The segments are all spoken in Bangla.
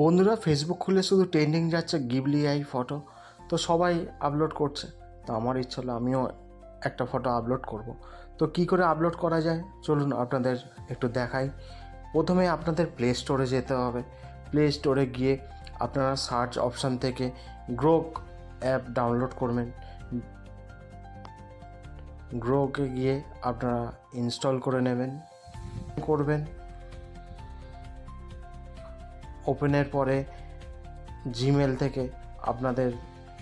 বন্ধুরা ফেসবুক খুলে শুধু ট্রেন্ডিং যাচ্ছে গিবলি আই ফটো, তো সবাই আপলোড করছে। তো আমার ইচ্ছা হলো আমিও একটা ফটো আপলোড করব। তো কি করে আপলোড করা যায় চলুন আপনাদের একটু দেখাই। প্রথমে আপনাদের প্লে স্টোরে যেতে হবে। প্লে স্টোরে গিয়ে আপনারা সার্চ অপশান থেকে গ্রোক অ্যাপ ডাউনলোড করবেন। গ্রোকে গিয়ে আপনারা ইনস্টল করে করবেন। ওপেনের পরে জিমেল থেকে আপনাদের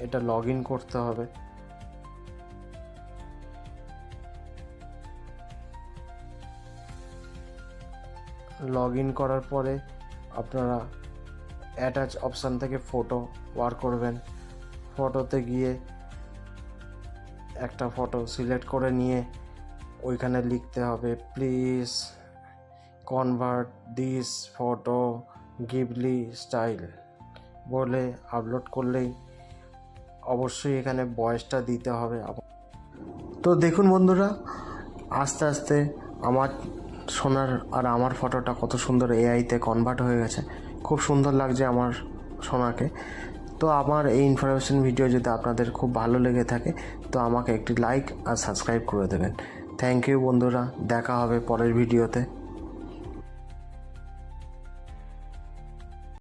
এটা লগ ইন করতে হবে। লগ ইন করার পরে আপনারা অ্যাটাচ অপশান থেকে ফটো বার করবেন। ফটোতে গিয়ে একটা ফটো সিলেক্ট করে নিয়ে ওইখানে লিখতে হবে please convert this photo Ghibli style বলে আপলোড করলেই অবশ্যই এখানে ভয়েসটা দিতে হবে। তো দেখুন বন্ধুরা, আস্তে আস্তে আমার সোনার আর আমার ফটোটা কত সুন্দর এআইতে কনভার্ট হয়ে গেছে। খুব সুন্দর লাগছে আমার সোনাকে। তো আমার এই ইনফরমেশন ভিডিও যদি আপনাদের খুব ভালো লেগে থাকে তো আমাকে একটি লাইক আর সাবস্ক্রাইব করে দেবেন। থ্যাংক ইউ বন্ধুরা, দেখা হবে পরের ভিডিওতে।